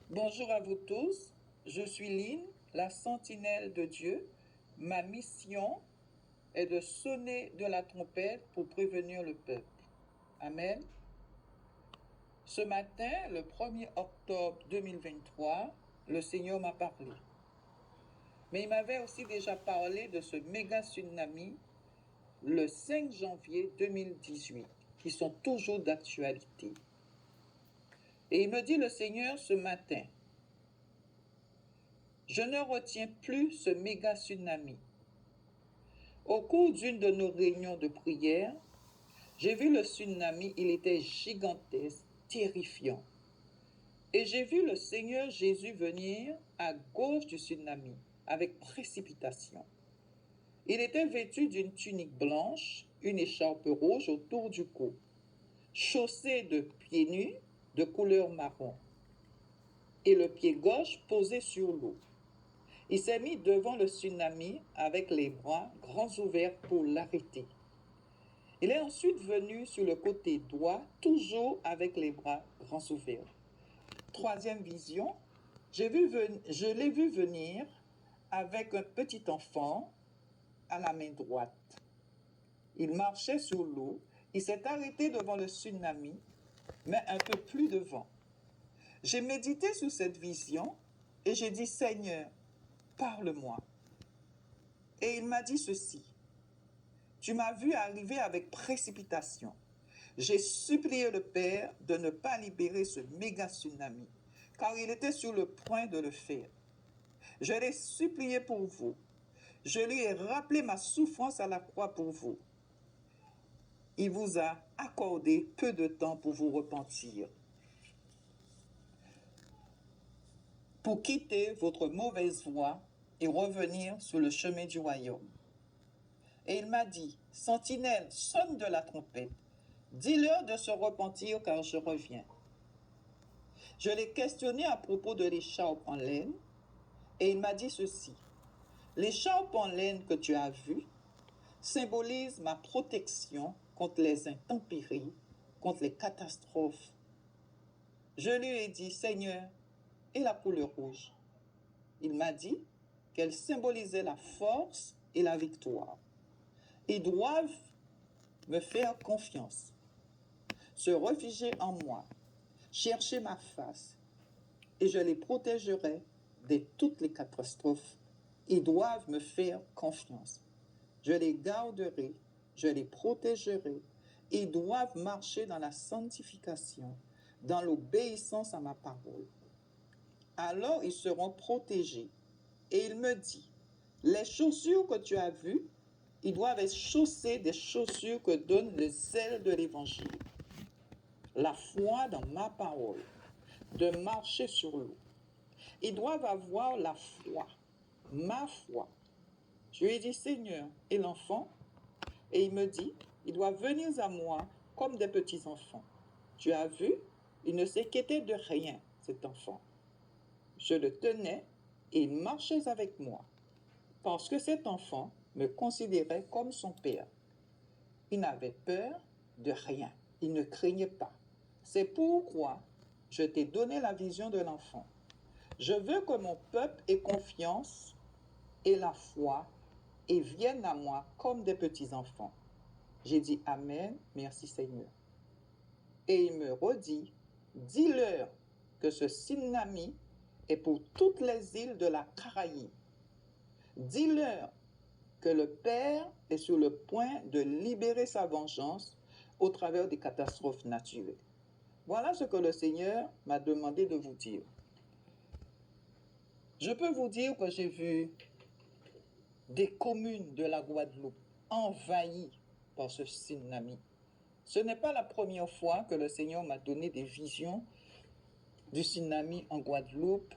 Bonjour à vous tous, je suis Lynn, la sentinelle de Dieu. Ma mission est de sonner de la trompette pour prévenir le peuple. Amen. Ce matin, le 1er octobre 2023, le Seigneur m'a parlé. Mais il m'avait aussi déjà parlé de ce méga tsunami le 5 janvier 2018, qui sont toujours d'actualité. Et il me dit le Seigneur ce matin, je ne retiens plus ce méga tsunami. Au cours d'une de nos réunions de prière, j'ai vu le tsunami, il était gigantesque, terrifiant. Et j'ai vu le Seigneur Jésus venir à gauche du tsunami, avec précipitation. Il était vêtu d'une tunique blanche, une écharpe rouge autour du cou, chaussé de pieds nus de couleur marron, et le pied gauche posé sur l'eau. Il s'est mis devant le tsunami avec les bras grands ouverts pour l'arrêter. Il est ensuite venu sur le côté droit, toujours avec les bras grands ouverts. Troisième vision, je l'ai vu venir avec un petit enfant à la main droite. Il marchait sur l'eau, il s'est arrêté devant le tsunami, mais un peu plus devant. J'ai médité sur cette vision et j'ai dit, Seigneur, parle-moi. Et il m'a dit ceci, tu m'as vu arriver avec précipitation. J'ai supplié le Père de ne pas libérer ce méga tsunami, car il était sur le point de le faire. Je l'ai supplié pour vous. Je lui ai rappelé ma souffrance à la croix pour vous. Il vous a accordé peu de temps pour vous repentir, pour quitter votre mauvaise voie et revenir sur le chemin du royaume. Et il m'a dit, Sentinelle, sonne de la trompette. Dis-leur de se repentir car je reviens. Je l'ai questionné à propos de l'écharpe en laine et il m'a dit ceci. L'écharpe en laine que tu as vue symbolise ma protection contre les intempéries, contre les catastrophes. Je lui ai dit, Seigneur, et la couleur rouge? Il m'a dit qu'elle symbolisait la force et la victoire. Ils doivent me faire confiance, se réfugier en moi, chercher ma face, et je les protégerai de toutes les catastrophes. Ils doivent me faire confiance. Je les garderai, je les protégerai. Ils doivent marcher dans la sanctification, dans l'obéissance à ma parole. Alors ils seront protégés. Et il me dit, les chaussures que tu as vues, ils doivent être chaussés des chaussures que donne le zèle de l'évangile. La foi dans ma parole, de marcher sur l'eau. Ils doivent avoir la foi, ma foi. Je lui ai dit, Seigneur, et l'enfant? Et il me dit, il doit venir à moi comme des petits-enfants. Tu as vu, il ne s'inquiétait de rien, cet enfant. Je le tenais et il marchait avec moi, parce que cet enfant me considérait comme son père. Il n'avait peur de rien, il ne craignait pas. C'est pourquoi je t'ai donné la vision de l'enfant. Je veux que mon peuple ait confiance et la foi et viennent à moi comme des petits-enfants. J'ai dit Amen, merci Seigneur. Et il me redit, dis-leur que ce tsunami est pour toutes les îles de la Caraïbe. Dis-leur que le Père est sur le point de libérer sa vengeance au travers des catastrophes naturelles. Voilà ce que le Seigneur m'a demandé de vous dire. Je peux vous dire que j'ai vu des communes de la Guadeloupe envahies par ce tsunami. Ce n'est pas la première fois que le Seigneur m'a donné des visions du tsunami en Guadeloupe,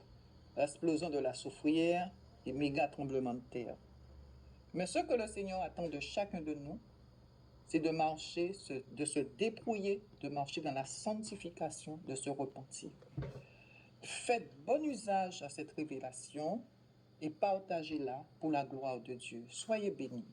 l'explosion de la soufrière et méga tremblements de terre. Mais ce que le Seigneur attend de chacun de nous, c'est de marcher, de se dépouiller, de marcher dans la sanctification, de se repentir. Faites bon usage à cette révélation et partagez-la pour la gloire de Dieu. Soyez bénis.